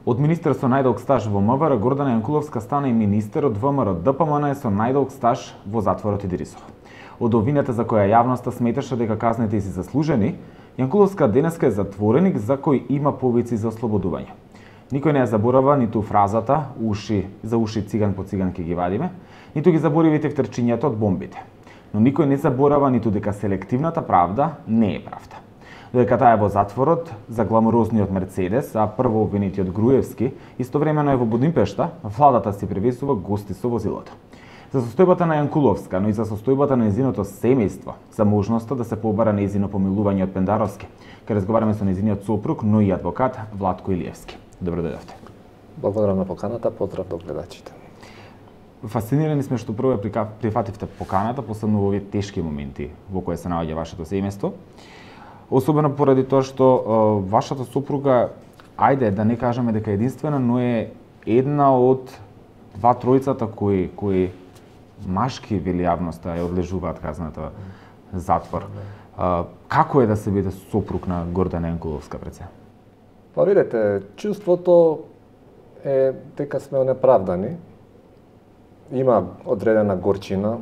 Од министер со најдолг стаж во МВР, Гордана Јанкуловска стана и министер од ВМРО ДПМН со најдолг стаж во затворот Идрисово. Од обвинета за која јавноста сметаше дека казните си заслужени, Јанкуловска денеска е затвореник за кој има повици за ослободување. Никој не ја заборава ниту фразата за уши циган по циган ке ги вадиме, ниту ги заборивите втрчињата од бомбите. Но никој не заборава ниту дека селективната правда не е правда. Додека таа е во затворот за гламурозниот Мерцедес, а прво обвинетиот Груевски, истовремено е во Будимпешта, владата си превесува гости со возилото. За состојбата на Јанкуловска, но и за состојбата на нејзиното семејство, за можноста да се побара нејзино помилување од Пендаровски, ке разговараме со нејзиниот сопруг, но и адвокат Владко Илиевски. Добро дојдовте. Благодарам на поканата, поздрав до гледачите. Фасцинирани сме што прво прифативте поканата, посебно во овие тешки моменти во кои се наоѓа вашето семејство. Особено поради тоа што вашата сопруга, ајде да не кажеме дека единствена, но е една од два тројцата кои машки вели јавноста ја одлежуваат казната затвор. Како е да се биде сопруг на Гордана Јанкуловска пред се? Па видете, чувството е дека сме онеправдани. Има одредена горчина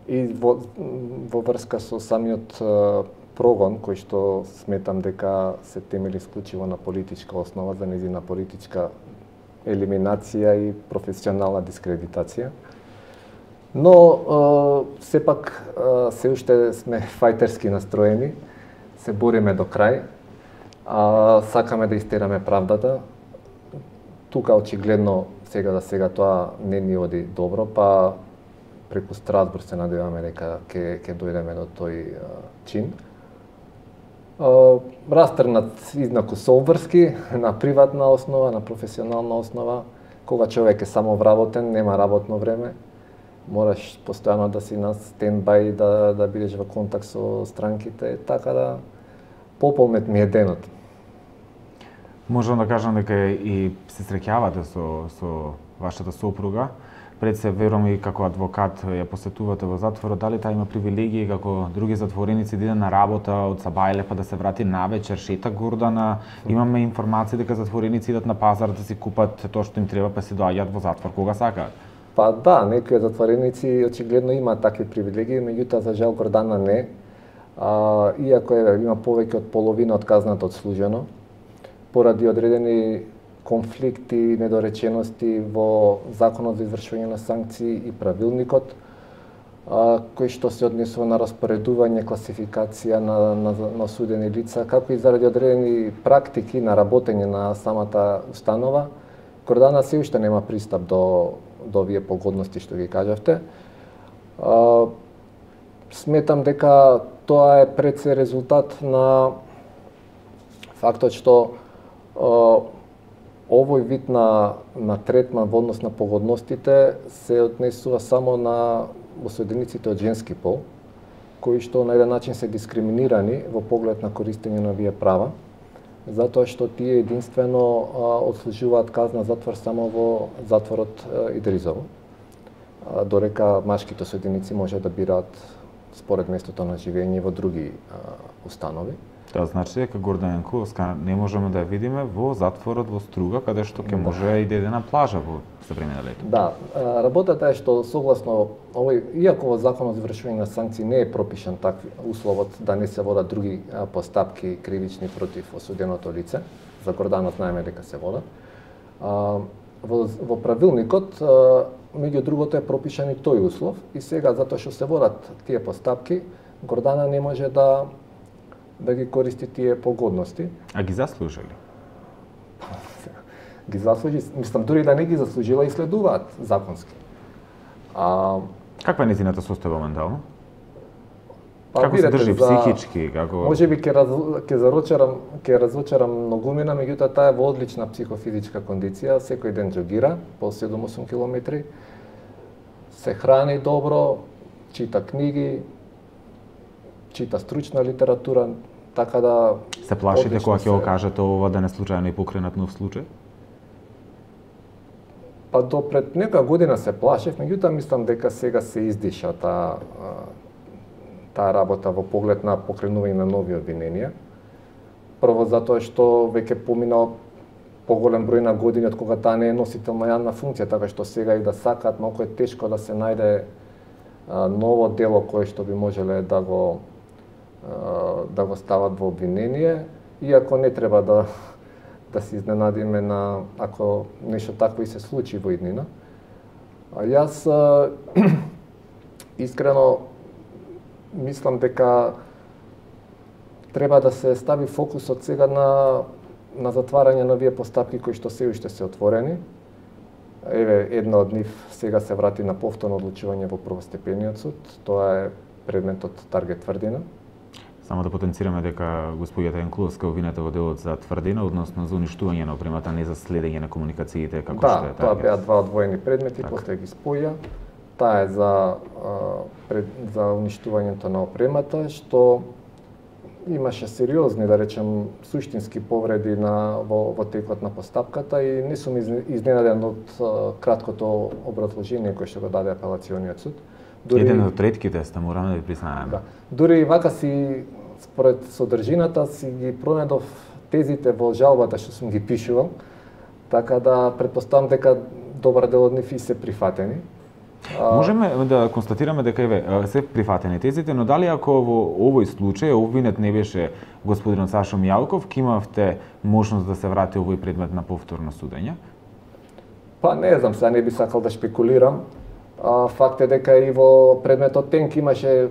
и во врска со самиот прогон, кој што сметам дека се темели исклучиво на политичка основа за нејзина политичка елиминација и професионална дискредитација. Но сепак се уште сме фајтерски настроени, се бориме до крај, сакаме да истераме правдата. Тука очигледно сега тоа не ни оди добро, па преку Страсбург се надеваме дека ќе дојдеме до тој чин. Растрнат изнаку соврски, на приватна основа, на професионална основа. Кога човек е само вработен, нема работно време, мораш постојано да си на стендбај, да бидеш во контакт со странките, така да пополнет ми е денот. Можам да кажам дека и се среќавате со вашата сопруга. Пред се верувам и како адвокат ја посетувате во затворот, дали таа има привилегии како други затвореници да иде на работа од сабајле па да се врати навечер, шета Гордана. Имаме информации дека затвореници идат на пазар да си купат тоа што им треба па се доаѓаат во затвор кога сакаат. Па да, некои затвореници очигледно имаат такви привилегии, меѓутоа за жал Гордана не. Иако има повеќе од половина од казната одслужено, поради одредени конфликти, недоречености во Законот за извршување на санкции и правилникот, кој што се однесува на распоредување, класификација на осудени лица, како и заради одредени практики на работење на самата установа, Гордана се уште нема пристап до овие погодности што ги кажавте. Сметам дека тоа е пред се резултат на фактот што овој вид на третман во однос на погодностите се однесува само на осудениците од женски пол, кои што на еден начин се дискриминирани во поглед на користење на овие права, затоа што тие единствено одслужуваат казна затвор само во затворот Идризово, додека машките осуденици може да бираат според местото на живење во други установи. Тоа значи дека Гордана Јанкуловска не можеме да ја видиме во затворот во Струга, каде што ќе може и да иде на плажа во време на лето. Да, работата е што согласно овој, иако во Законот за извршување на санкции не е пропишан такви условот да не се водат други постапки кривични против осуденото лице, за Гордана знаеме дека се водат. Во правилникот, меѓу другото е пропишан и тој услов и сега затоа што се водат тие постапки, Гордана не може да ги користи тие погодности. А ги заслужили? Ги заслужи, мислам дури да не ги заслужила и следуваат законски. Каква е нејзината состојба ментално? Па, како се држи психички, како Можеби ќе разочарам многумина, меѓутоа таа е во одлична психофизичка кондиција, секој ден џогира по 7-8 километри. Се храни добро, чита книги, чита стручна литература, така да се плашите кога ќе го кажете ова да не случајно и покренат нов случај? Па до пред нека година се плашев, меѓутоа мислам дека сега се издиша таа работа во поглед на покренување на нови обвиненија. Прво затоа што веќе поминал поголем број на години од кога таа не е носител на јавна функција, така што сега и да сакаат, малку е тешко да се најде ново дело кое што би можеле да го стават во обвинение, иако не треба да се изненадиме на ако нешто такво и се случи во иднина. А јас искрено мислам дека треба да се стави фокусот сега на затварање на овие постапки кои што се уште се отворени. Еве, една од нив сега се врати на повторно одлучување во првостепениот суд. Тоа е предметот Таргет Тврдина. Само да потенцираме дека господјата Јанкуловска обвинета во делот за Тврдина, односно за уништување на опремата, не за следење на комуникациите како што е тоа беа два одвоени предмети, после ги споја. Таа е за уништувањето на опремата, што имаше сериозни, да речем, суштински повреди во текот на постапката и не сум изненаден од краткото образложение кое што го даде апелациониот суд. Еден од ретките сте, мораме да ви признаеме. Да. Дури и вака си, според содржината, си ги пронедов тезите во жалбата што сум ги пишувал, така да предпоставам дека добар дел од нив и се прифатени. Можеме да констатираме дека се прифатени тезите, но дали ако во овој случај обвинет не беше господинот Сашо Мијалков, ке имавте можност да се врати овој предмет на повторно судење? Па не знам, сега не би сакал да шпекулирам. Факт е дека и во предметот Тенк имаше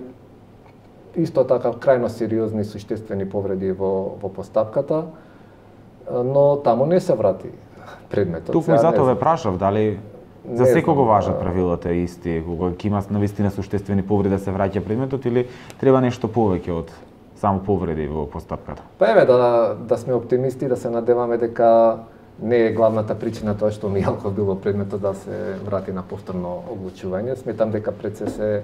исто така крајно сериозни суштествени повреди во постапката, но таму не се врати предметот. Туку и затоа ве прашав дали за секого важат правилата исти, кога ќе има навистина суштествени повреди да се враќа предметот или треба нешто повеќе од само повреди во постапката? Па еве да сме оптимисти, да се надеваме дека не е главната причина тоа што Мијалков бил во предметот да се врати на повторно одлучување. Сметам дека пред се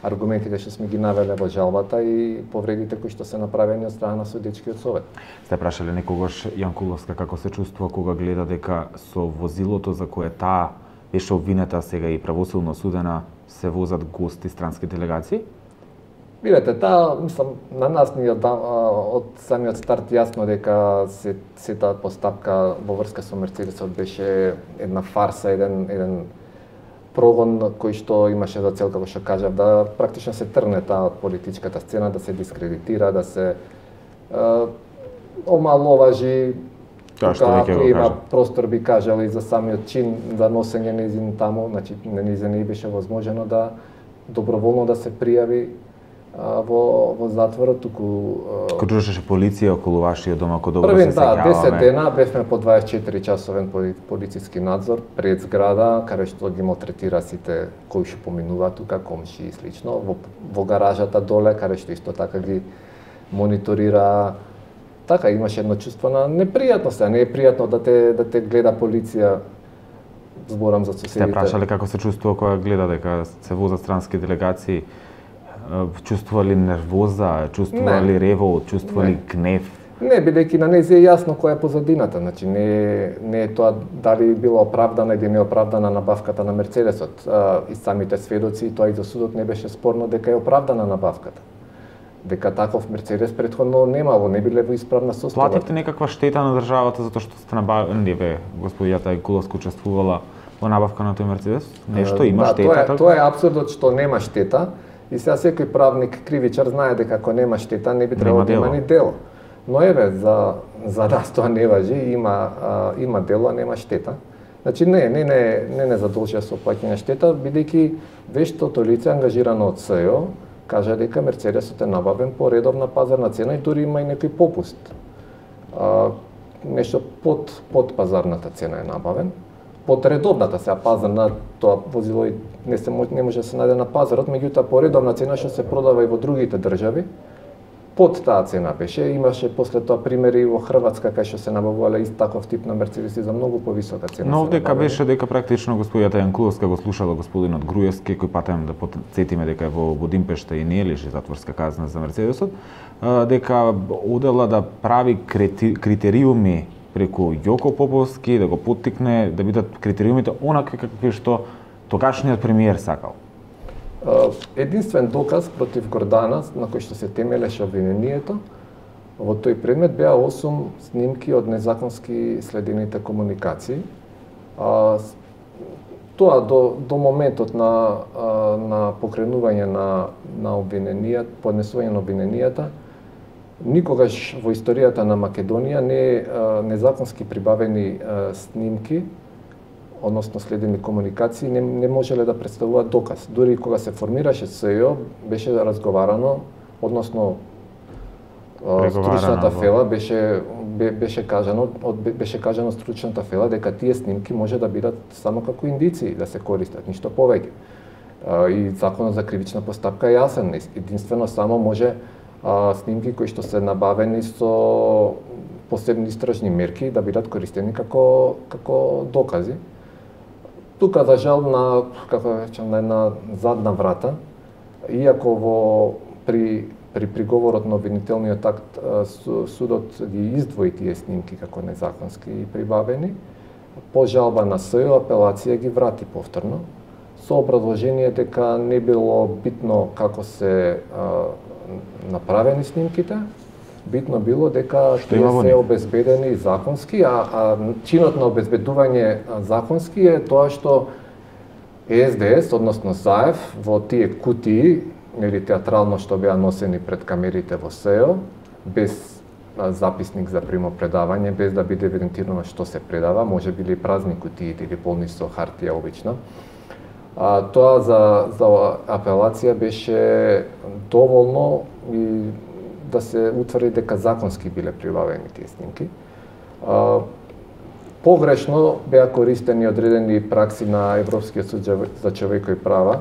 аргументите што сме ги навеле во жалбата и повредите кои што се направени од страна на судичкиот совет. Сте прашале некогаш Јанкуловска како се чувствува кога гледа дека со возилото за кое таа беше обвинета, сега и правосудно осудена, се возат гости странски делегации? Видете, мислам, на нас ни од самиот старт јасно дека сета постапка во врска со Мерцедесот беше една фарса, еден прогон кој што имаше за цел, како што кажав, да практично се трне таа од политичката сцена, да се дискредитира, да се омаловажи. Ако има простор, би кажал и за самиот чин за носење нејзин таму, значи на нејзин не беше возможно да доброволно да се пријави во затворот, туку кружеше полиција околу вашиот дом, ако добро се сеќаваме. 10 дена бевме по 24 часовен полициски надзор пред зграда, каде што ги малтретира сите кои што поминуваат тука, комши и слично, во гаражата доле, каде што исто така ги мониторира. Така, имаше едно чувство на непријатност, а не е пријатно да те гледа полиција, зборам за соседите. Сте прашале како се чувствува кога гледа дека се возат странски делегации? Чувствували нервоза, чувствували револ, чувствували гнев? Не, бидејќи на нејзе е јасно која е позадината, значи не е тоа дали била оправдана или неоправдана набавката на Мерцедесот. И самите сведоци, тоа и за судот не беше спорно дека е оправдана набавката. Дека таков Мерцедес претходно немало, не биле во исправна состојба. Платите некаква штета на државата затоа што сте набавили, господијата Јанкуловска учествувала во набавка на тој Мерцедес? Нешто има штета? Тоа е апсурдот што нема штета и сега секој правник кривичар знае дека ако нема штета не би требало да има ни дело. Но еве за нас тоа не важи, има дело, а нема штета. Значи не задолжува со плаќање штета, бидејќи вештото лице ангажирано од СЈО кажа дека Мерцедесот е набавен по редовна пазарна цена и дури има и некој попуст. Нешто под пазарната цена е набавен. Под редовната сега пазарна, тоа возило не може да се најде на пазарот, меѓутоа по редовна цена што се продава и во другите држави, под таа цена беше. Имаше после тоа примери во Хрватска кај што се набавувале ист таков тип на Мерцедеси за многу повисока цена. Но дека беше дека практично господијата Јанкуловска го слушала господинот Груевски, кој патем да потсетиме дека е во Будимпешта и не лежи затворска казна за Мерцедесот, дека одела да прави критериуми преку Јоко Поповски, да го поттикне да бидат критериумите онакви какви што тогашниот премиер сакал. Единствен доказ против Гордана, на кој што се темелеше обвинението, Во тој предмет беа 8 снимки од незаконски следените комуникации. Тоа до моментот на покренување на обвиненијата, поднесување на обвиненијата, никогаш во историјата на Македонија незаконски прибавени снимки, односно следени комуникации, не можеле да представуваат доказ. Дури кога се формираше СЈО, беше разговарано, односно стручната фела беше кажано стручната фела дека тие снимки може да бидат само како индиции да се користат, ништо повеќе. И законот за кривична постапка е јасен, единствено само може снимки кои што се набавени со посебни истражни мерки да бидат користени како докази. Тука за жал на една задна врата, иако при приговорот на обвинителниот акт судот ги издвои тие снимки како незаконски прибавени, по жалба на СЈО апелација ги врати повторно со образложение дека не било битно како се направени снимките, битно било дека тие се обезбедени законски, а чинот на обезбедување законски е тоа што СДС, односно ЗАЕВ, во тие кутии, или театрално што беа носени пред камерите во СЈО, без записник за примопредавање, без да биде евидентирано што се предава, може били празни кутиите или полни со хартија обично. Тоа за апелација беше доволно и да се утврди дека законски биле прибавени тие снимки. Погрешно беа користени одредени пракси на Европскиот суд за човекови права,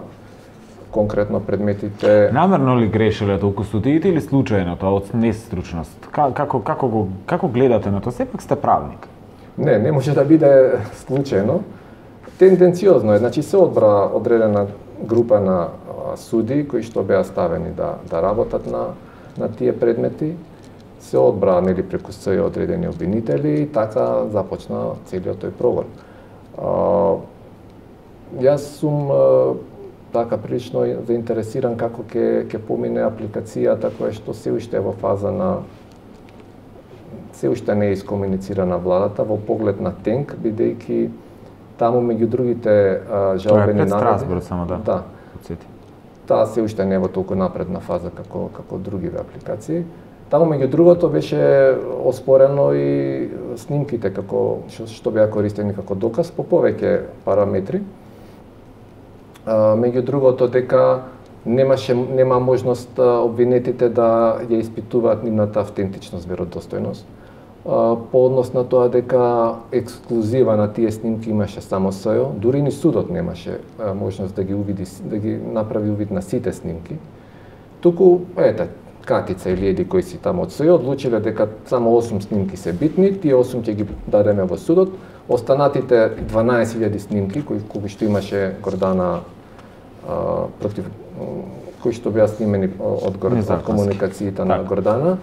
конкретно предметите. Намерно ли грешеле толку судиите или случајно тоа од нестручност? Како гледате на тоа? Сепак сте правник. Не може да биде случајно. Тенденциозно е, значи се одбра одредена група на суди кои што беа ставени да работат на тие предмети, се одбра нели преку СЈО одредени обвинители и така започна целиот тој прогон. Јас сум така прилично заинтересиран како ќе помине апликацијата која што се уште е во фаза се уште не е искомуницирана владата во поглед на ТЕНК, бидејќи таму меѓу другите жалбени наводи. Страсбург само да. Таа се уште не е во толку напредна фаза како другиве апликации. Таму меѓу другото беше оспорено и снимките како што беа користени како доказ по повеќе параметри. Меѓу другото дека нема можност обвинетите да ја испитуваат нивната автентичност, веродостојност. По однос на тоа дека ексклузива на тие снимки имаше само СЈО, дури ни судот немаше можност да ги направи увид на сите снимки. Туку, Катица или еди кои си таму од СЈО одлучиле дека само 8 снимки се битни, тие 8 ќе ги дадеме во судот, останатите 12.000 снимки кои што имаше Гордана кои што беа снимени од комуникациите на Гордана,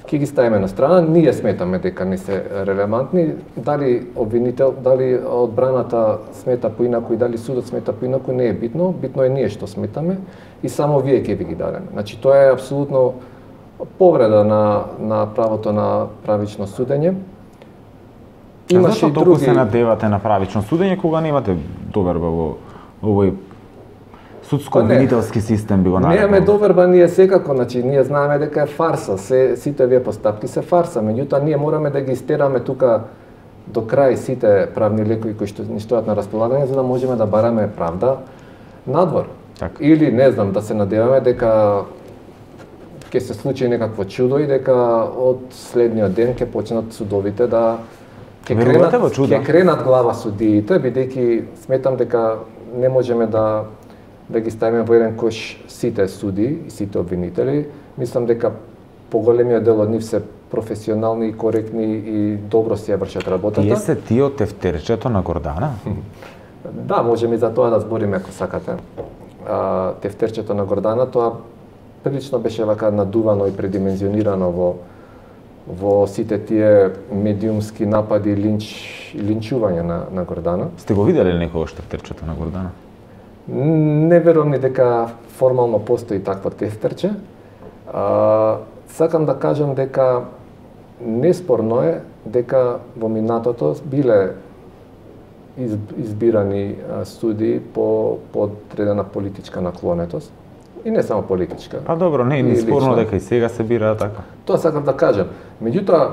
ќе ги ставиме на страна. Ние сметаме дека не се релевантни. Дали одбраната смета поинаку и дали судот смета поинаку не е битно. Битно е ние што сметаме и само вие ќе ви ги дадеме. Значи тоа е апсолутно повреда на правото на правично судење. Зашто толку се надевате на правично судење кога немате доверба во овој судско-обвинителски систем, било нарекено? Немаме доверба ние секако, значи ние знаеме дека е фарса, сите овие постапки се фарса, меѓутоа ние мораме да ги истераме тука до крај сите правни лекови кои што ни стојат на располагање за да можеме да бараме правда надвор. Так. Или не знам, да се надеваме дека ќе се случи некакво чудо и дека од следниот ден ќе почнат судовите да ќе кренат глава судиите, бидејќи сметам дека не можеме да ги ставиме во еден кош сите суди и сите обвинители. Мислам дека поголемиот дел од нив се професионални и коректни и добро си ја вршат работата. Тие се тие од тефтерчето на Гордана? Да, можеме и за тоа да збориме ако сакате. Тефтерчето на Гордана, тоа прилично беше вака надувано и предимензионирано во сите тие медиумски напади и линчување на Гордана. Сте го виделе некогаш тефтерчето на Гордана? Не верувам ни дека формално постои такво тефтерче. Сакам да кажам дека неспорно е дека во минатото биле избирани судии по одредена политичка наклонетост. И не само политичка. Па добро, не е ни спорно дека и сега се бира така. Тоа сакам да кажам. Меѓутоа,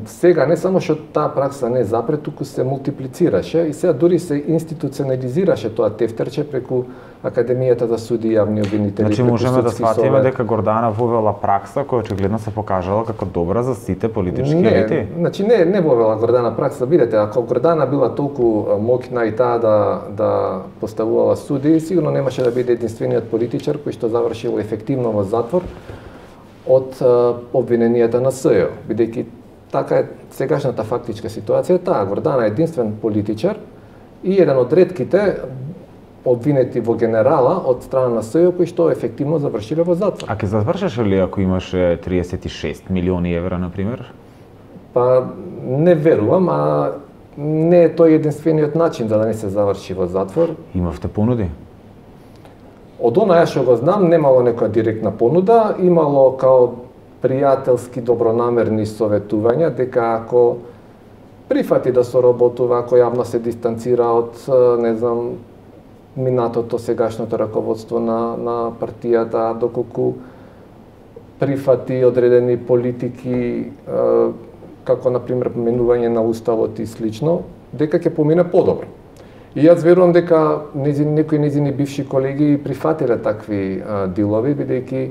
сега не само што таа пракса не запре, туку се мултиплицираше и сега дури се институционализираше тоа тефтерче преку Академијата за суди и јавни обвинители. Значи можеме да сватиме дека Гордана вовела пракса која очигледно се покажала како добра за сите политички елити? Значи не вовела Гордана пракса, видете, ако Гордана била толку моќна и таа да поставувала суди, сигурно немаше да биде единствениот политичар кој што завршил ефективно во затвор од обвиненијата на СЈО, бидејќи така е сегашната фактичка ситуација, таа Гордана е единствен политичар и еден од ретките обвинети во генерала од страна на СЈО кои што ефективно завршиле во затвор. А ќе завршеше ли ако имаше 36 милиони евра, например? Па не верувам, а не е тој единствениот начин за да не се заврши во затвор. Имавте понуди? Од она што го знам, немало некоја директна понуда, имало као пријателски добронамерни советувања дека ако прифати да соработува, ако јавно се дистанцира од, не знам, минатото сегашното раководство на партијата, доколку прифати одредени политики, како например поменување на уставот и слично, дека ќе помине подобро. И јас верувам дека некои нејзини бивши колеги прифатиле такви дилови, бидејќи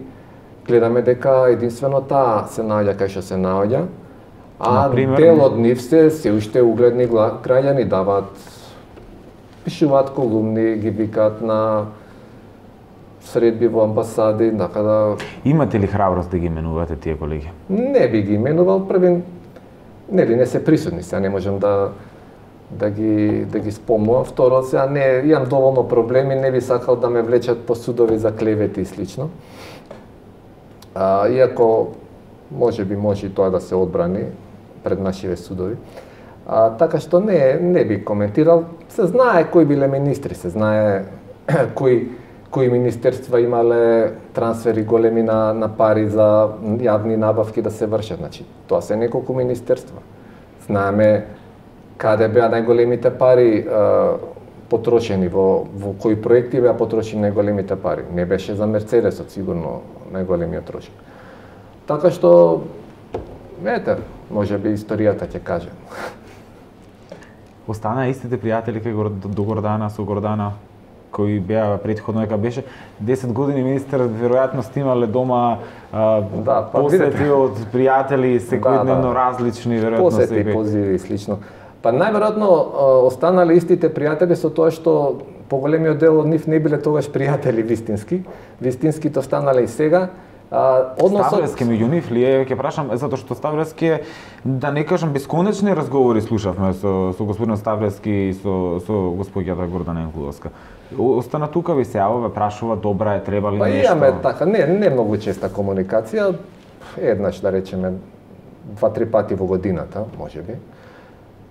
гледаме дека единствено таа се наоѓа кај што се наоѓа, а дел од нив се уште угледни граѓани, даваат, пишуваат колумни, ги викаат на средби во амбасади, така да... Имате ли храброст да ги именувате тие колеги? Не би ги именувал, првин, не се присутни, сега не можам да ги спомнувам. Второ, сега имам доволно проблеми, не би сакал да ме влечат по судови за клевети и слично. Иако може и тоа да се одбрани пред нашиве судови. Така што не би коментирал. Се знае кои биле министри, се знае кои министерства имале трансфери големи на пари за јавни набавки да се вршат. Значи, тоа се неколку министерства. Знаеме каде беа најголемите пари потрошени, во кои проекти беа потрошени најголемите пари. Не беше за Мерцедесот сигурно најголемиот трошок. Така што, ете, може би историјата ќе каже. Останаа истите пријатели до Гордана, со Гордана, кои беа предходно, дека беше 10 години министер, веројатно снимале дома посети од пријатели, секојдневно различни, веројатно посети, позиви и слично. Па најверојатно останале истите пријатели со тоа што поголемиот дел од нив не биле тогаш пријатели вистински. Вистинските останале и сега. Ставлевски меѓу нив ли е, ќе прашам, затоа што Ставлевски е, да не кажам, бесконечни разговори слушавме со господин Ставлевски и со госпоѓата Гордана Јанкуловска. Остана тука, ви се јавува, прашува, добра е, треба ли нешто? Па имаме така, не многу честа комуникација, еднаш да речеме 2-3 пати во годината, можеби.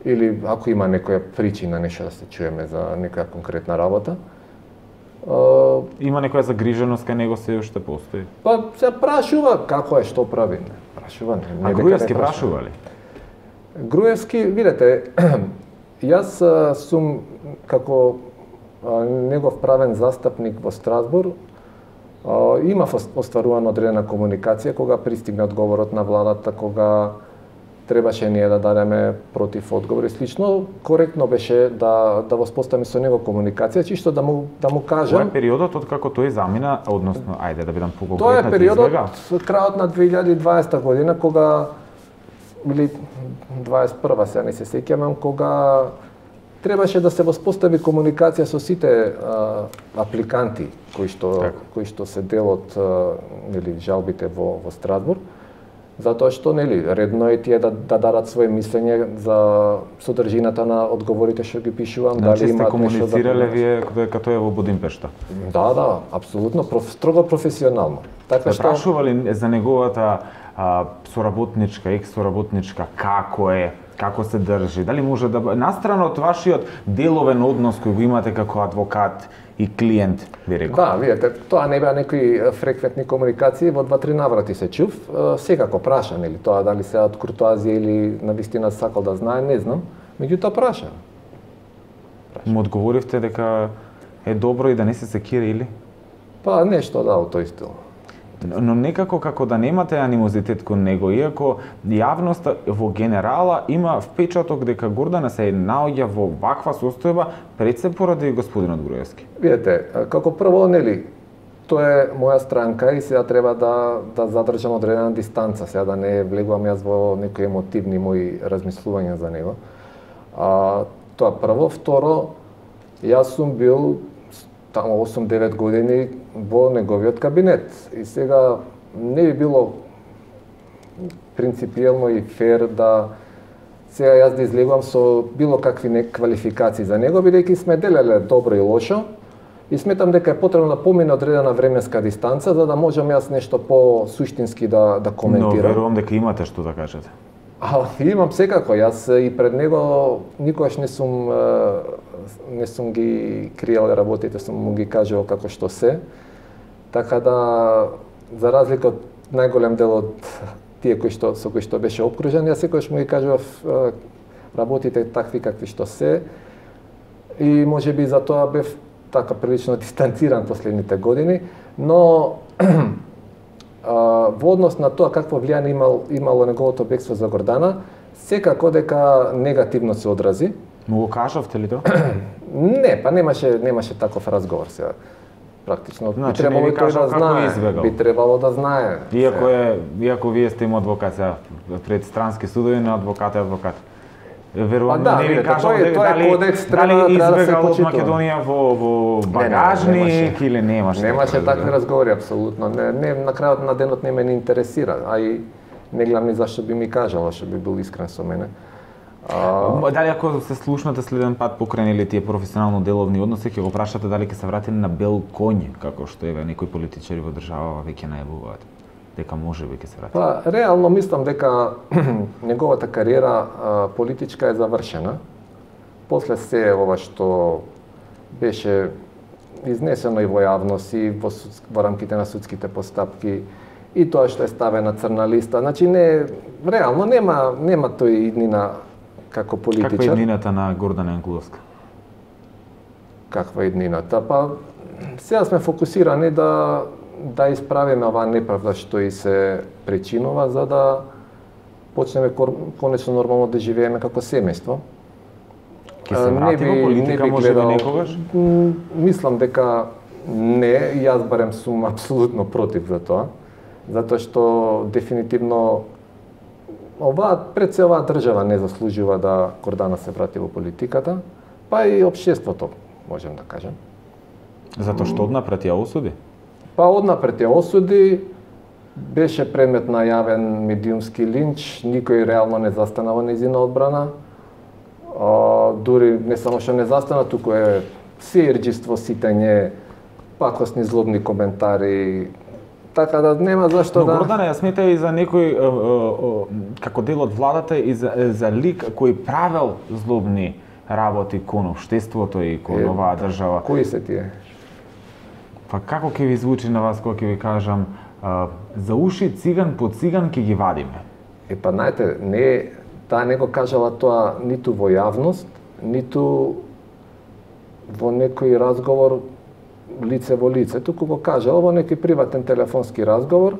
Или ако има некоја причина нешто да се чуеме за некоја конкретна работа. Има некоја загриженост кај него се уште постои? Па се прашува како е, што прави. Прашува, А Груевски прашува ли? Груевски, видете, јас сум како негов правен застапник во Страсбур, имав остварувана одредена комуникација кога пристигна одговорот на владата, кога требаше ние да дадеме против одговор и слично. Коректно беше да воспоставиме со него комуникација, чисто да му кажам. Тоа е периодот од како тој замина, односно, ајде да бидам поконкретна. Тоа е периодот крајот на 2020 година, кога или 21 сега не се сеќавам, кога требаше да се воспостави комуникација со сите апликанти кои што се дел од жалбите во Страсбур. Затоа што редно е тие да дадат свое мислење за содржината на одговорите што ги пишувам, дали имаат нешто да комуницирале вие дека тоа е во Будимпешта? Да, апсолутно, строго професионално. Така што прашували за неговата соработничка, екс-соработничка, како е, како се држи, дали може да настрана од вашиот деловен однос кој го имате како адвокат и клиент, би рекол. Да, видите, тоа не беа некои фреквентни комуникации, во 2-3 наврати се чув, секако праша, нели, тоа дали се од куртоазија или навистина сакал да знае, не знам, меѓутоа праша. Му одговоривте дека е добро и да не се секира или? Па нешто да, од тој стил. Но некако како да немате анимозитет кон него, иако јавноста во генерала има впечаток дека Гордана се наоѓа во ваква состојба пред се поради господинот Груевски. Видете, како прво, нели, тоа е моја странка и сега треба да задржам одредена дистанца, сега да не влегувам јас во некои емотивни мои размислувања за него. Тоа прво, второ, јас сум бил таму 8-9 години во неговиот кабинет. И сега не би било принципиелно и фер да сега јас да излегувам со било какви квалификации за него, бидејќи сме делеле добро и лошо и сметам дека е потребно да помине одредена временска дистанца за да можам јас нешто по-суштински да коментирам. Но верувам дека имате што да кажете. Имам секако, јас и пред него никогаш не сум ги криел работите, сум му ги кажал како што се. Така да, за разлика од најголем дел од тие со кои што беше обкружен, јас секогаш му ги кажував работите такви какви што се. И можеби за тоа бев така прилично дистанциран последните години, но во однос на тоа какво влијание имало неговото бегство за Гордана, секако дека негативно се одрази. Му го кажавте ли тоа? Не, па немаше таков разговор сега. Практично значи, би требало тој да знае. Би требало да знае. Иако вие сте му адвокат сега пред странски судови, на адвокат е адвокат. Верувам, да, не ви кажал дали избегал од Македонија во багажник или немаше? Немаше такви разговори апсолутно. Не, на крајот на денот не ме не интересира, а и не гледам ни зашто би ми кажала, што би бил искрен со мене. Дали ако се слушнате следен пат покренели тие професионално деловни односи, ќе го прашате дали ќе се вратили на бел коњ, како што еве некои политичари во државава веќе најавуваат, дека можеби ќе се врати? Па, реално мислам дека неговата кариера политичка е завршена. После се ова што беше изнесено и во јавност и во рамките на судските постапки и тоа што е ставена црна листа, значи реално нема тој иднина како политичар. Каква е иднината на Гордана Јанкуловска? Каква е иднината? Па, сега сме фокусирани да исправиме оваа неправда што и се причинува, за да почнеме конечно нормално да живееме како семејство. Ке се врати во политика можеби некогаш? Мислам дека не, јас барем сум апсолутно против за тоа, затоа што дефинитивно пред се оваа држава не заслужува да Гордана се врати во политиката, па и општеството, можем да кажем. Затоа што однапред ја осуди? Па однапред ја осуди, беше предмет на јавен медиумски линч, никој реално не застана во нејзина одбрана. Дури не само што не застана, туку е сеирџиство, ситење, пакосни злобни коментари, така да нема зашто да... Но Гордана ја смета и за некој, како дел од владата, и за лик кој правел злобни работи кон општеството и кон оваа држава. Кои се тие? Па како ќе ви звучи на вас кога ќе ви кажам за уши циган по циган ќе ги вадиме? Па знаете, таа не го кажала тоа ниту во јавност, ниту во некој разговор лице во лице, туку го кажала во некој приватен телефонски разговор,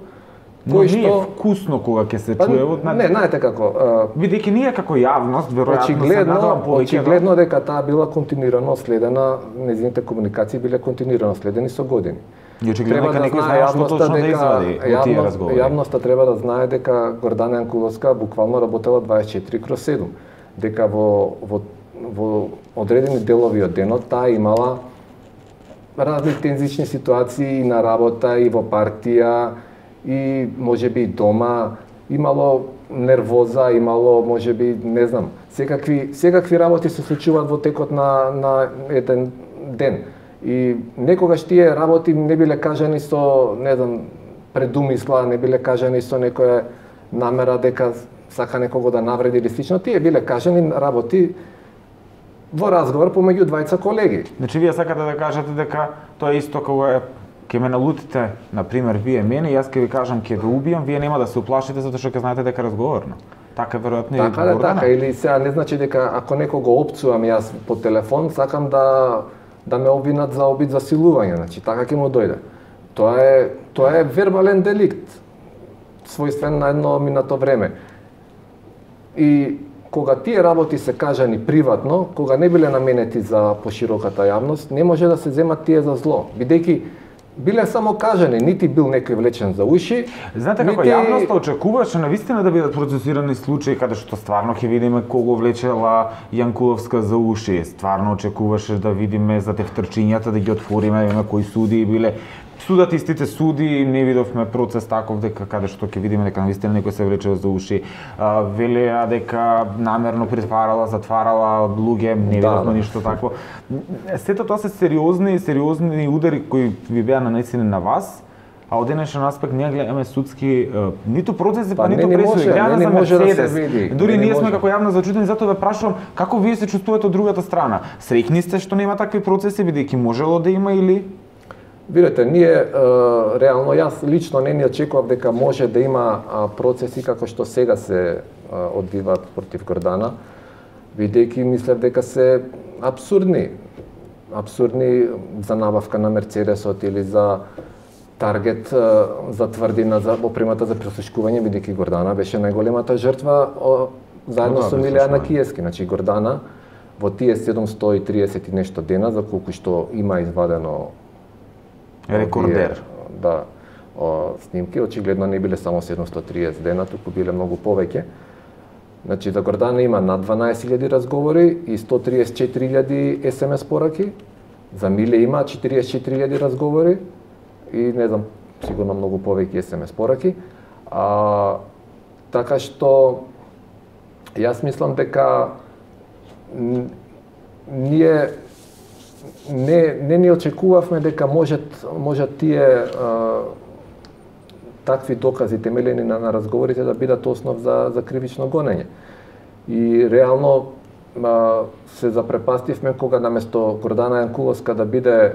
кој што е вкусно кога ќе се чуе од Не, знаете како, бидејќи ние како јавност веројатно се надевам повеќе. Очигледно дека таа била континуирано следена, нејзините комуникации биле континуирано следени со години. И очигледно дека некој знае што точно да извади од тие разговори. Јавноста треба да знае дека Гордана Јанкуловска буквално работела 24/7, дека во одредени делови од денот таа имала разни тензични ситуации и на работа, и во партија, и можеби и дома, имало нервоза, имало можеби, не знам, секакви работи се случуваат во текот на еден ден. И некогаш тие работи не биле кажани со, не знам, предумисла, не биле кажани со некоја намера дека сака некого да навреди или слично, тие биле кажани работи во разговор помеѓу двајца колеги. Значи вие сакате да кажете дека тоа е исто кога ќе ме налутите, на пример, вие мене, јас ќе ви кажам ќе ве убијам, вие нема да се уплашите затоа што ќе знаете дека е разговорно. Така веројатно и Гордана. Така, или сега не значи дека ако некого опцувам јас по телефон, сакам да ме обвинат за обид за силување, значи така ќе му дојде. Тоа е вербален деликт, својствен на едно минато време. И кога тие работи се кажани приватно, кога не биле наменети за пошироката јавност, не може да се земат тие за зло, бидејќи биле само кажани, нити бил некој влечен за уши. Знаете како јавноста очекуваше навистина да бидат процесирани случаи каде што стварно ќе видиме кого влечела Јанкуловска за уши. Стварно очекуваше да видиме за тефтерчињата, да ги отвориме, на кои суди биле. Судат истите суди, не видовме процес таков дека каде што ќе видиме дека навистина некој се влече за уши. Велеа дека намерно притварала, затварала луѓе, не видовме ништо такво. Сето тоа се сериозни удари кои ви беа нанесени на вас, а од денешен аспект ние гледаме судски ниту процеси, па ниту пресуди. Гледаме за Мерцедес. Дури ние сме како јавно зачудени, затоа ве прашувам како вие се чувствувате од другата страна. Среќни сте што нема такви процеси, бидејќи можело да има или Видете, ние реално јас лично не ни очекував дека може да има процеси како што сега се одвиваат против Гордана, бидејќи мислев дека се апсурдни за набавка на Мерцедесот или за таргет за тврдина за опремата за прислушкување, бидејќи Гордана беше најголемата жртва заедно со Милијана Киевски. Значи Гордана во тие 730 и нешто дена за колку што има извадено рекордер. Да, снимки очигледно не биле само 730 дена, туку биле многу повеќе. Значи за Гордана има над 12.000 разговори и 134.000 СМС пораки. За Миле има 44.000 разговори и не знам, сигурно многу повеќе СМС пораки. Така што јас мислам дека ние не ни очекувавме дека можат тие такви докази темелени на разговорите да бидат основ за кривично гонење. И реално се запрепастивме кога наместо Гордана Јанкуловска да биде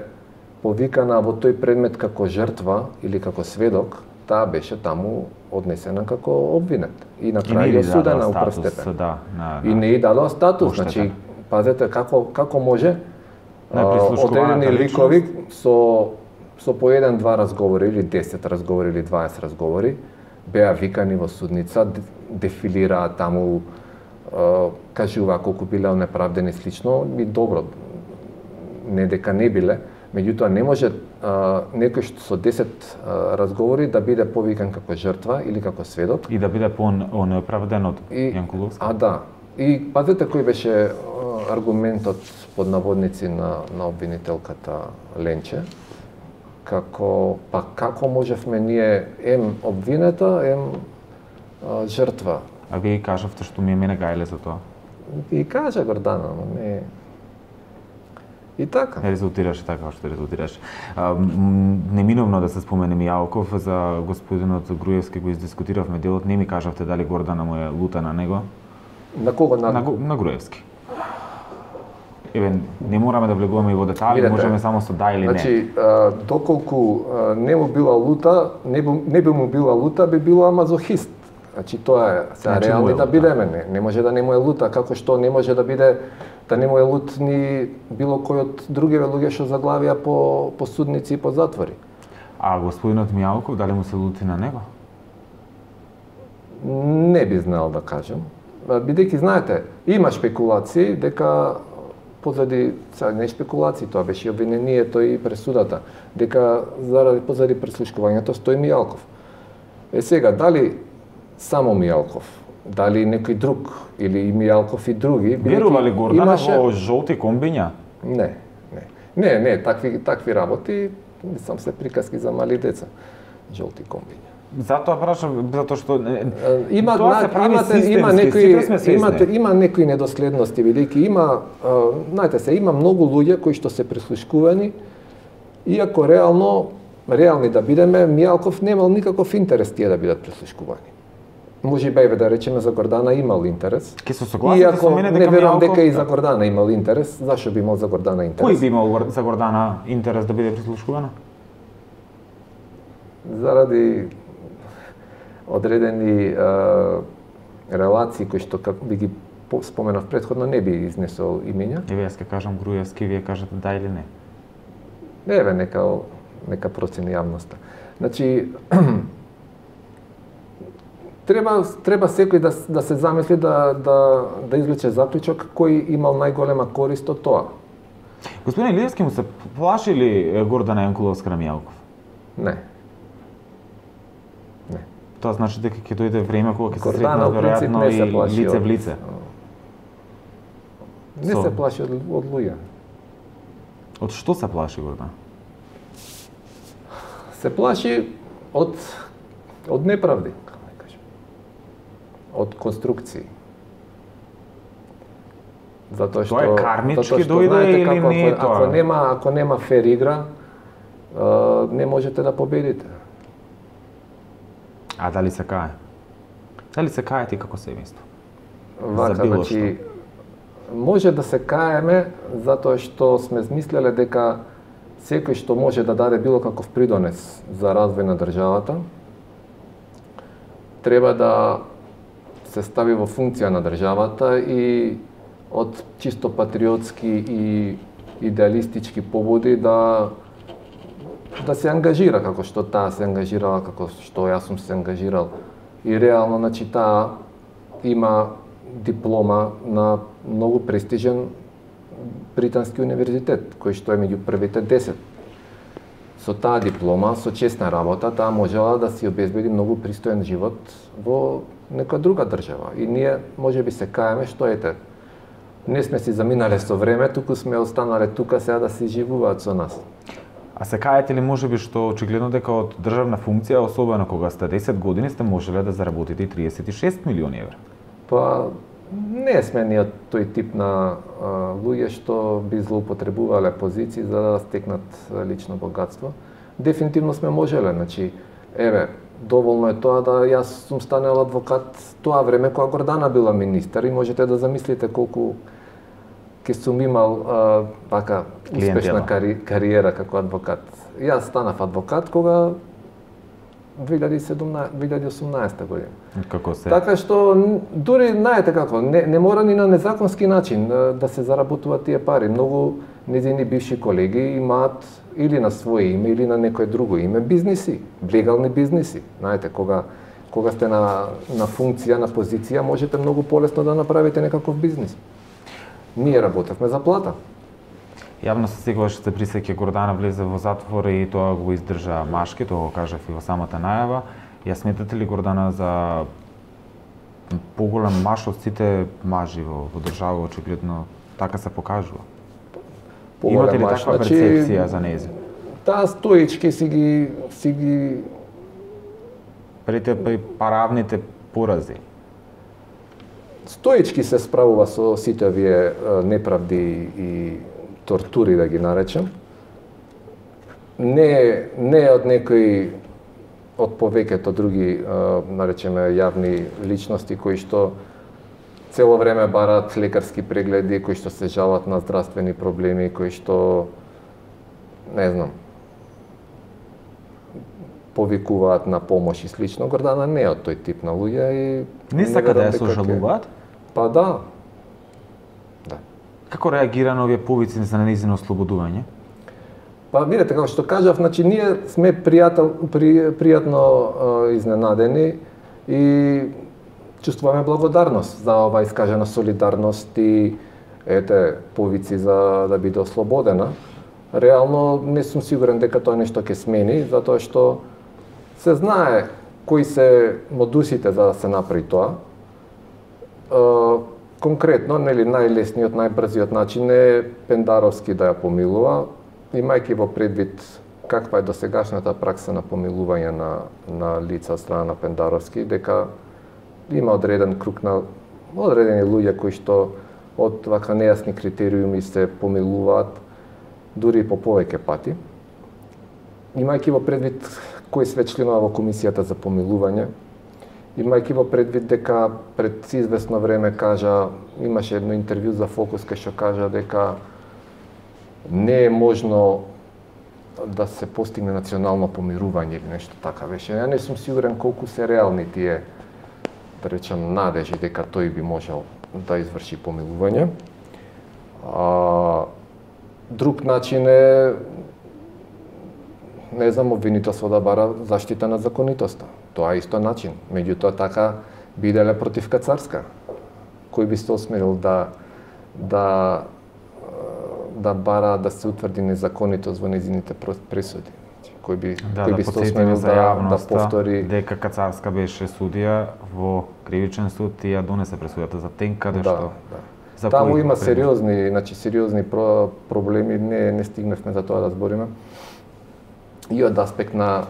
повикана во тој предмет како жртва или како сведок, таа беше таму однесена како обвинет и на крај осудена у прв степен. И не и дадоа статус, значи пазете како може одредени ликови со по 1-2 разговори или 10 разговори или 20 разговори беа викани во судница, дефилираа таму, кажуваа колку биле неправдени слично, и добро, не дека не биле, меѓутоа не може некој што со 10 разговори да биде повикан како жртва или како сведок и да биде по-неоправден од Јанкуловска. Да. И пазете кој беше аргументот под наводници на обвинителката Ленче, како можевме ние обвинета, жртва. А вие кажавте што ми е мене гајле за тоа. И кажа Гордана, но не. И така. Резултираше така што резултираше. Неминовно да се спомене Мијалков, за господинот Груевски го издискутиравме делот, не ми кажавте дали Гордана му е лута на него. На кого? На Груевски. Не мораме да влегуваме и во детали, можеме само со да или не. Значи, доколку не му била лута, не би му била лута, би била мазохист. Значи тоа е, сега реални да бидеме, не може да не му е лута, како што не може да биде да не му е лут ни било кој од другиве луѓе што заглавија по судници и по затвори. А господинот Мијалков, дали му се лути на него? Не би знал да кажам. Бидејќи, знаете, има шпекулации дека позади, не шпекулации, тоа беше обвинението и пресудата, дека позади прислушкувањето стои Мијалков. Сега, дали само Мијалков, дали некој друг, или и Мијалков и други... Верува ли Гордана во жолти комбиња? Не, такви работи, мислам се приказки за мали деца, жолти комбиња. Затоа прашам, затоа што има некои недоследности, бидејќи има многу луѓе кои што се прислушкувани, иако реални да бидеме, Мијалков немал никаков интерес тие да бидат прислушкувани. може би да речеме за Гордана имал интерес. Ке се согласите со мене дека не верувам Мијалков... дека и за Гордана имал интерес, зашо би имал за Гордана интерес? Кој би имал за Гордана интерес да биде прислушкувана? Заради одредени релации кои што би ги споменав претходно, не би изнесол имења. Еве јас ќе кажам Груевски, вие кажете да или не. Еве нека процени јавноста. Значи треба секој да се замисли да извлече заклучок кој имал најголема корист од тоа. Господин Илиевски, му се плаши ли Гордана Јанкуловска на Мијалков? Не. Тоа значи дека ќе дојде време кога ќе се Гордана, сретнат веројатно и лице в лице. Не се плаши од луѓе. Од што се плаши Гордана? Се плаши од неправди, како да кажем. Од конструкции. Затоа што тоа е кармички дојде или не е тоа? Ако нема фер игра, не можете да победите. А дали се кае? Дали се каете како семејство? Вака, значи, може да се каеме затоа што сме змислеле дека секој што може да даде било каков придонес за развој на државата, треба да се стави во функција на државата и од чисто патриотски и идеалистички побуди да се ангажира како што таа се ангажирала, како што јас сум се ангажирал. И реално, значи, таа има диплома на многу престижен британски универзитет, кој што е меѓу првите 10. Со таа диплома, со честна работа, таа можела да си обезбеди многу пристоен живот во некоја друга држава. И ние можеби се каеме што ете, не сме си заминале со време, туку сме останале тука сега да си живуваат со нас. А се каете ли можеби што очигледно дека од државна функција, особено кога сте 10 години, сте можеле да заработите и 36 милиони евра? Па не сме ние тој тип на луѓе што би злоупотребувале позиции за да стекнат лично богатство. Дефинитивно сме можеле, значи еве, доволно е тоа да јас сум станал адвокат тоа време кога Гордана била министер и можете да замислите колку ке сум имал така успешна кариера како адвокат. Јас станав адвокат кога 2018 година. Како се? Така што дури знаете како, не мора ни на незаконски начин да се заработуваат тие пари. Многу нејзини бивши колеги имаат или на свое име или на некое друго име бизниси, легални бизниси. Знаете, кога сте на функција, на позиција, можете многу полесно да направите некаков бизнис. Ние работевме за плата. Јавно се секогаш се присеќа Гордана влезе во затвор и тоа го издржа машки, тоа го кажав и во самата најава. Ја сметате ли Гордана за поголем маш од сите мажи во држава, очигледно така се покажува? Имате ли таква перцепција за нејзин? Таа стоички си ги прите паравните порази. Стоички се справува со сите овие неправди и тортури, да ги наречем. Не од некои од повеќето други, наречеме, јавни личности кои што цело време бараат лекарски прегледи, кои што се жалат на здравствени проблеми, кои што, не знам, повикуваат на помош и слично. Гордана не е од тој тип на луѓе и не сака да ја сожалуваат? Па да. Да. Како реагира на овие повици за нејзино ослободување? Па видите, како што кажав, значи ние сме пријатно изненадени и чувствуваме благодарност за ова искажена солидарност и повици за да биде ослободена. Реално не сум сигурен дека тоа нешто ќе смени, затоа што се знае кои се модусите за да се направи тоа. Конкретно, нели, најлесниот, најбрзиот начин е Пендаровски да ја помилува, имајќи во предвид каква е досегашната пракса на помилување на лица од страна на Пендаровски, дека има одреден круг на одредени луѓе кои што од вака нејасни критериуми се помилуваат дури по повеќе пати. Имајќи во предвид кои све членува во комисијата за помилување Имајќи во предвид дека пред известно време кажа, имаше едно интервју за Фокус кај што кажа дека не е можно да се постигне национално помирување или нешто така беше. Ја не сум сигурен колку се реални тие, да речем, надежи дека тој би можел да изврши помилување. Друг начин е, не знам, обвинителство да бара заштита на законитоста. Тоа е исто начин. Меѓутоа така биделе против Кацарска. Кој би се осмелил да бара да се утврди незаконитост во незините пресуди? Кој би се осмелил да повтори дека Кацарска беше судија во кривичен суд и ја донесе пресудата за Тенк, каде што таму има сериозни проблеми, не стигнавме за тоа да збориме. И од аспект на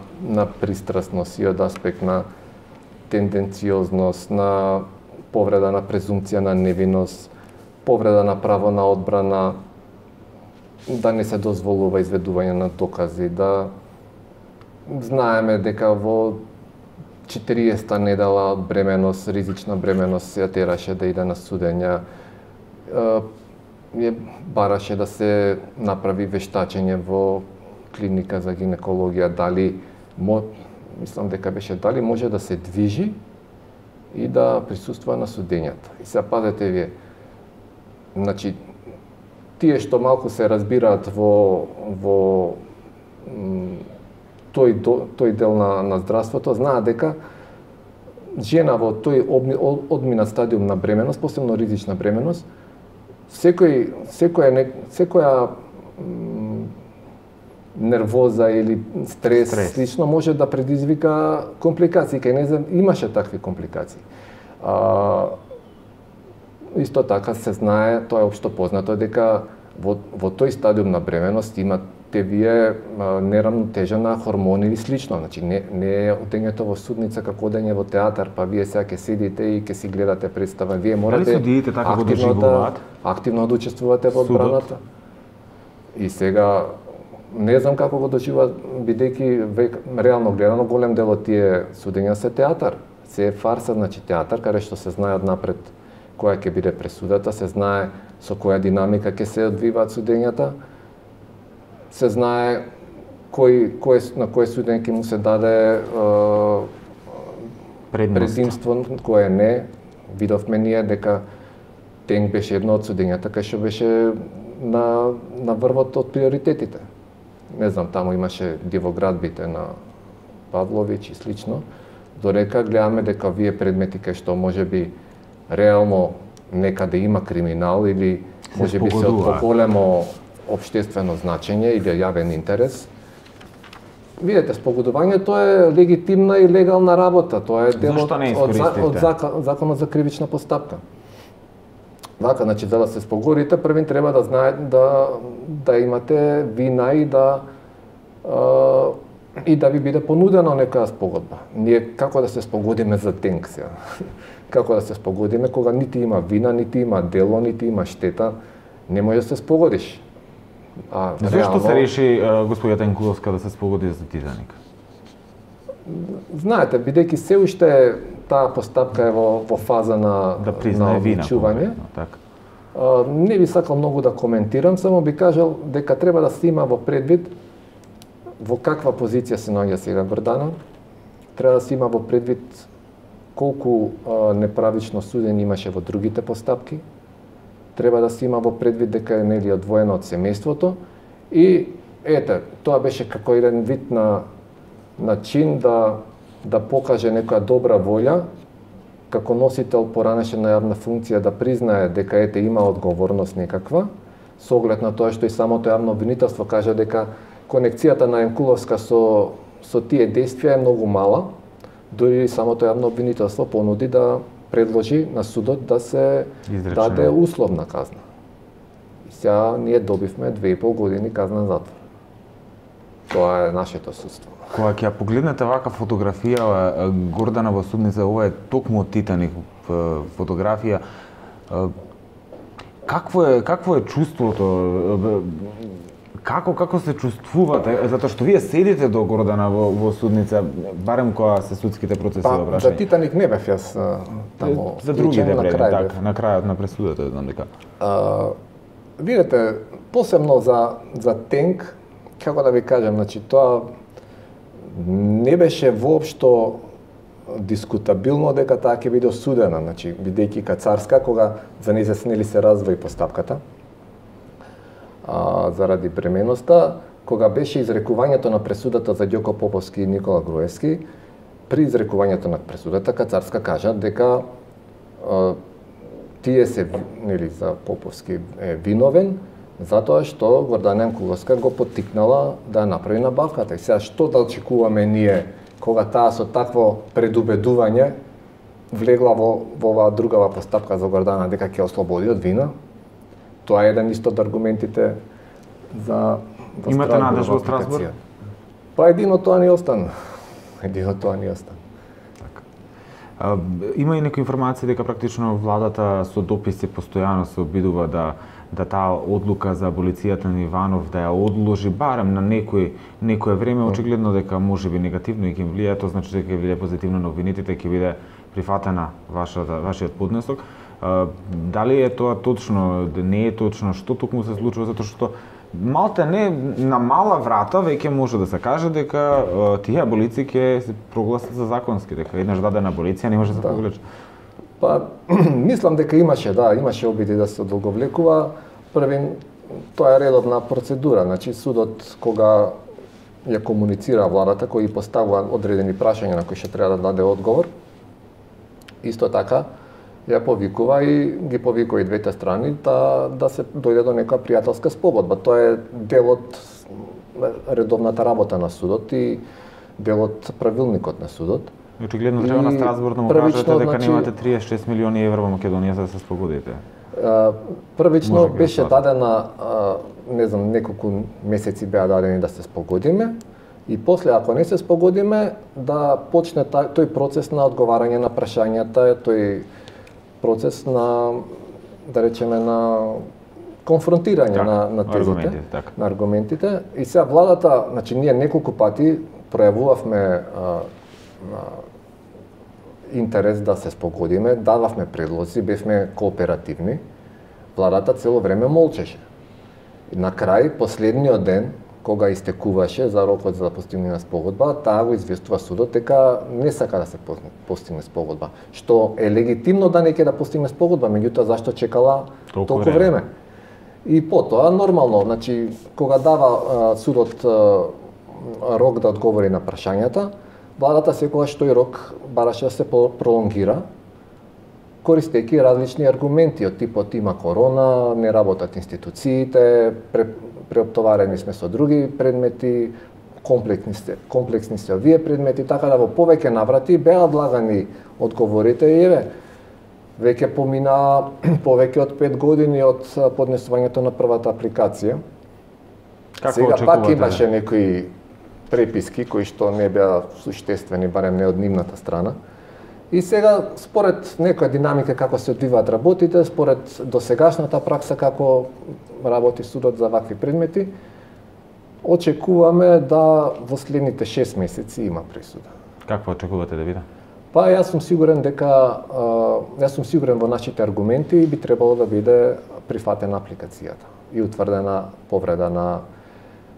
пристрасност, и од аспект на тенденциозност, на повреда на презумпција на невиност, повреда на право на одбрана, да не се дозволува изведување на докази, да знаеме дека во 40-та недела бременост, ризична бременост ја тераше да иде на судење, бараше да се направи вештачење во клиника за гинекологија, мислам дека беше дали може да се движи и да присуствува на судењата. И се пазете вие, значи, тие што малку се разбираат во тој дел на здравството, знаат дека жена во тој одминат стадиум на бременост, посебно ризична бременост, секоја нервоза или стрес, слично може да предизвика компликации. Кај не знам, имаше такви компликации. Исто така се знае, тоа е општо познато, дека во тој стадиум на бременост имате вие нерамнотежа на хормони или слично. Значи, не е одењето во судница како одење во театар, па вие сега ќе седите и ќе си гледате представа. Вие морате активно да учествувате во одбраната. И сега не знам како го доживуваат, бидејќи реално гледано голем дел од тие судења се театар. Се е фарса, значи театар, каде што се знае однапред која ќе биде пресудата, се знае со која динамика ќе се одвиваат судењата, се знае на кој судење ќе му се даде предимство, кое не. Видовме ние дека Тенк беше едно од судењата кај што беше на врвот од приоритетите. Не знам, таму имаше дивоградбите на Павлович и слично, додека гледаме дека овие предмети кај што можеби реално некаде има криминал или можеби се од големо општествено значење или јавен интерес. Видете, спогодувањето е легитимна и легална работа. Тоа е дел од законот за кривична постапка. Вака, значи, за да се спогодите, првин треба да знаете да имате вина и да ви биде понудена некоја спогодба. Ние како да се спогодиме за Тенк сега? Како да се спогодиме кога нити има вина, нити има дело, нити има штета, не може да се спогодиш. Зошто се реши господја Тенкуловска да се спогоди за Титаник? Знаете, бидејќи се уште таа постапка е во фаза на одлучување, не би сакал многу да коментирам, само би кажал дека треба да се има во предвид во каква позиција се наоѓа сега Гордана, треба да се има во предвид колку неправично судење имаше во другите постапки, треба да се има во предвид дека е нели одвоена од семејството и тоа беше како еден вид на начин да покаже некоја добра волја како носител поранешна јавна функција да признае дека има одговорност некаква, со оглед на тоа што и самото јавно обвинителство кажа дека конекцијата на Јанкуловска со тие действија е многу мала, дури самото јавно обвинителство понуди да предложи на судот да се даде условна казна. И сега ние добивме 2,5 години казна затвор. Тоа е нашето судство. Кога ќе погледнете вака фотографија Гордана во судница, ова е токму од Титаник фотографија. Какво е чувството? Како се чувствувате, затоа што вие седите до Гордана во судница, барем кога се судските процеси во прашање? За Титаник не бев јас таму. За другите предмети, така, на крајот на пресудата, знам дека. Видете, посебно за Тенк, како да ви кажам, значи тоа не беше воопшто дискутабилно дека таа ќе биде осудена, значи бидејќи Кацарска, кога за неја снели се развои постапката, заради бременоста, кога беше изрекувањето на пресудата за Ѓоко Поповски и Никола Груевски, при изрекувањето на пресудата Кацарска кажа дека тие се, нели, за Поповски е виновен, затоа што Гордана Јанкуловска го поттикнала да ја направи набавката. И сега што да очекуваме ние кога таа со такво предубедување влегла во оваа другава постапка за Гордана дека ќе ослободи од вина? Тоа е еден исто од аргументите за Имате надеж во Страсбург? Па едино тоа ни остана. Така. Има и некои информации дека практично владата со дописи постојано се обидува да таа одлука за аболицијата на Иванов да ја одложи барем на некое време, очигледно дека можеби негативно и ќе влијае, тоа значи дека ќе влијае позитивно на обвинетите, ќе биде прифатена вашиот поднесок. Дали е тоа точно, не е точно, што токму се случува, затоа што малте не на мала врата веќе може да се каже дека тие аболиции ќе се прогласат за законски, дека еднаш дадена аболиција не може да се повлече. Па мислам дека имаше обиди да се одолговлекува. Првин, тоа е редовна процедура, значи судот кога ја комуницира владата, кој ги поставува одредени прашања на кои ќе треба да даде одговор, исто така ја повикува и ги повикува и двете страни да се дојде до нека пријателска спогодба. Тоа е дел од редовната работа на судот и дел од правилникот на судот. Очигледно треба на Страсбург да му кажете дека немате 36 милиони евра во Македонија за да се спогодите. Првично беше дадена, не знам, неколку месеци беа дадени да се спогодиме и после, ако не се спогодиме, да почне тој процес на одговарање на прашањата, тој процес на, да речеме, на конфронтирање на тезите, на аргументите. И сега владата, значи ние неколку пати пројавувавме интерес да се спогодиме, дававме предлози, бевме кооперативни. Владата цело време молчеше. И на крај, последниот ден, кога истекуваше за рокот за да постигне спогодба, таа го известува судот дека не сака да се постигне спогодба. Што е легитимно да не ќе да постигне спогодба, меѓутоа зашто чекала толку време? И потоа нормално, значи кога дава судот рок да одговори на прашањата, владата секогаш тој рок бараше да се пролонгира, користејќи различни аргументи од типот има корона, не работат институциите, преоптоварени сме со други предмети, комплексни се овие предмети, така да во повеќе наврати беа одлагани одговорите и еве, веќе помина повеќе од 5 години од поднесувањето на првата апликација. Сега пак имаше некои преписки кои што не беа суштествени, барем не од нивната страна. И сега, според некоја динамика како се одвиваат работите, според досегашната пракса како работи судот за вакви предмети, очекуваме да во следните 6 месеци има присуда. Какво очекувате да биде? Па јас сум сигурен во нашите аргументи и би требало да биде прифатена апликацијата и утврдена повреда на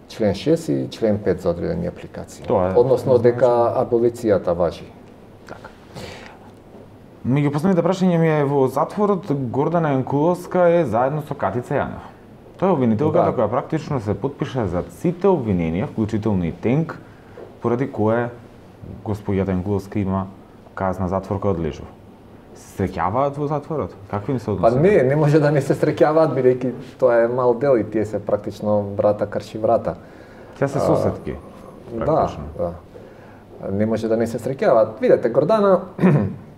член 6 и член 5 за одредени апликации. Односно дека аболицијата важи. Така. Меѓу последните прашања ми е во затворот Гордана Јанкуловска е заедно со Катица Јанева. Тоа е обвинителката која практично се потпиша за сите обвиненија, вклучително и Тенк, поради кое господјата Јанкуловска има казна затвор која одлежува. Се среќаваат во затворот? Какви не се односи? Па не може да не се среќаваат, бидејќи тоа е мал дел и тие се практично брата крши брата. Тие се соседки. Да. Не може да не се среќаваат. Видете, Гордана,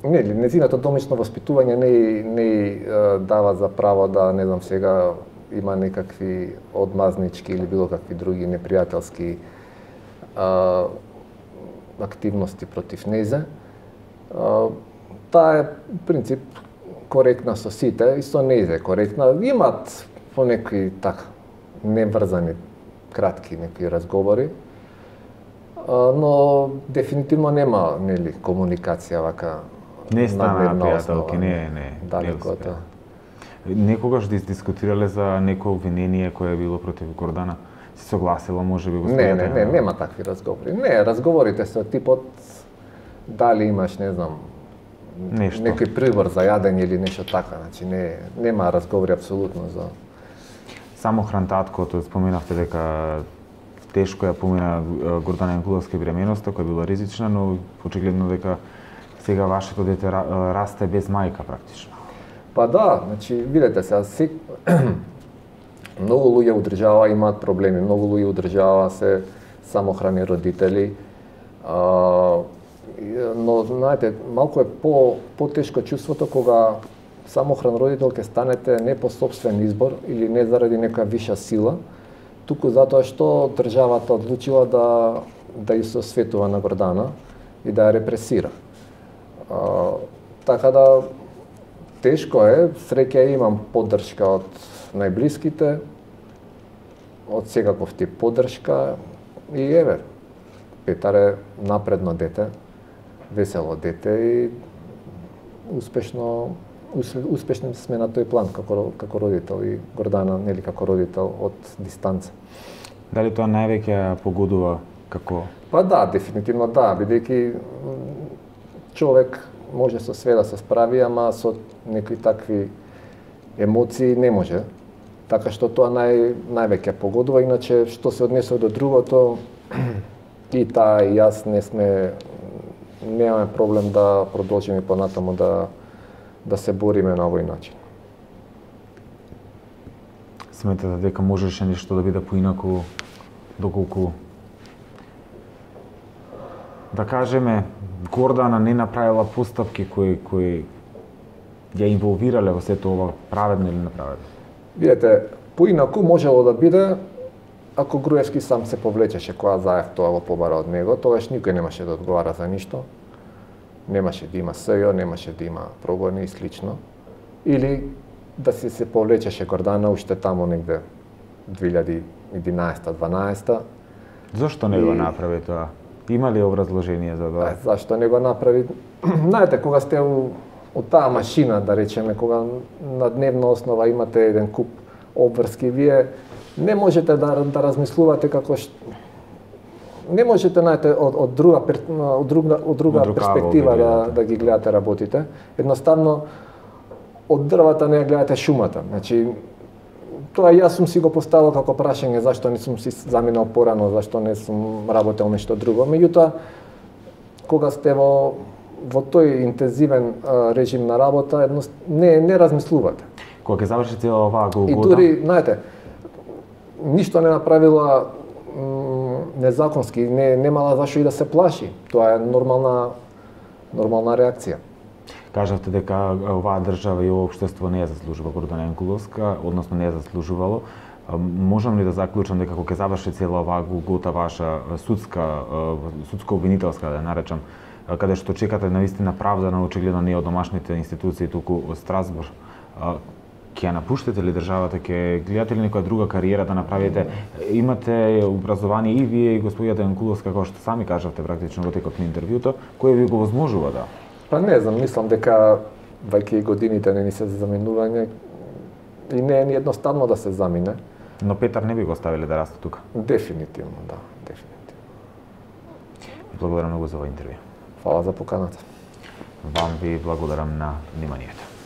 незиното домично воспитување не дава за право да, не знам сега, има некакви одмазнички или било какви други непријателски активности против незе. Таа е принцип коректна со сите и со незе коректна. Имат понекои така неврзани кратки некои разговори. Но дефинитивно нема нели комуникација вака. Не стана на пријателки, не. Далеко од тоа. Некогаш дискутирале за некој обвинение кое е било против Гордана? Си согласила, може би, Не, нема такви разговори. Не, разговорите се од типот дали имаш, не знам, нешто. некој прибор за јадење или нешто така, значи нема разговори апсолутно за Самохран таткото, споменавте дека тешко ја помина Гордана Јанкуловска бременоста, која била ризична, но очигледно дека сега вашето дете расте без мајка практично. Па да, значи видете се, многу луѓе у држава имаат проблеми, многу луѓе у држава се самохрани родители. Но знаете, малку е потешко чувството кога самохран родител ќе станете не по собствен избор или не заради нека виша сила, туку затоа што државата одлучила да ја сосветува на Гордана и да ја репресира. Така да тешко е, среќа имам поддршка од најблиските, од секаков тип поддршка и еве, Петар е напредно дете, весело дете и успешни сме на тој план како родител и Гордана нели како родител од дистанца. Дали тоа највеќе погодува како? Па да, дефинитивно да, бидејќи човек може со све да се справи, ама со некои такви емоции не може. Така што тоа највеќе погодува, иначе што се однесува до другото, и таа и јас немаме проблем да продолжиме понатаму да се бориме на овој начин. Сметате дека можеше нешто да биде поинаку, доколку да кажеме Гордана не направила постапки кои ја инволвирале во сето ова, праведно или неправедно? Видете, поинаку можело да биде ако Груевски сам се повлечеше кога Заев тоа го побара од него, тогаш никој немаше да одговара за ништо. Немаше да има СЈО, немаше да има прогони и слично. Или да се повлечеше Гордана уште таму негде 2011-12. Зошто не го направи тоа? Има ли образложение за тоа? Зашто не го направи? Знаете, кога сте у таа машина, да речеме, кога на дневна основа имате еден куп обврски, вие не можете да размислувате како не можете, знаете, од друга перспектива да ги гледате работите. Едноставно од дрвата не ја гледате шумата. Значи тоа јас сум си го поставил како прашање зашто не сум си заминал порано, зашто не сум работел нешто друго. Меѓутоа, кога сте во тој интензивен режим на работа, не размислувате. Кога ќе заврши цела оваа голгота? И дури, знаете, ништо не направила незаконски, немала зашо и да се плаши. Тоа е нормална реакција. Кажавте дека оваа држава и ова општество не ја заслужува Гордана Јанкуловска, односно не ја заслужувало. Можам ли да заклучам дека кога ќе заврши цела оваа голгота ваша судско обвинителска, да наречам, каде што чекате навистина правда, на очигледно не од домашните институции, туку од Страсбур, ќе ја напуштите ли државата, ќе гледате ли некоја друга кариера да направите? Имате образование и вие и господијата Јанкуловска, како што сами кажавте практично во текот на интервјуто, кој ви го возможува да? Па не знам, мислам дека ваќе и годините не ни се заменување и не е ни едноставно да се замине. Но Петар не би го оставиле да расте тука? Дефинитивно, да, дефинитивно. Благодарам многу за овој интервју. Фала за поканата. Вам ви благодарам на вниманието.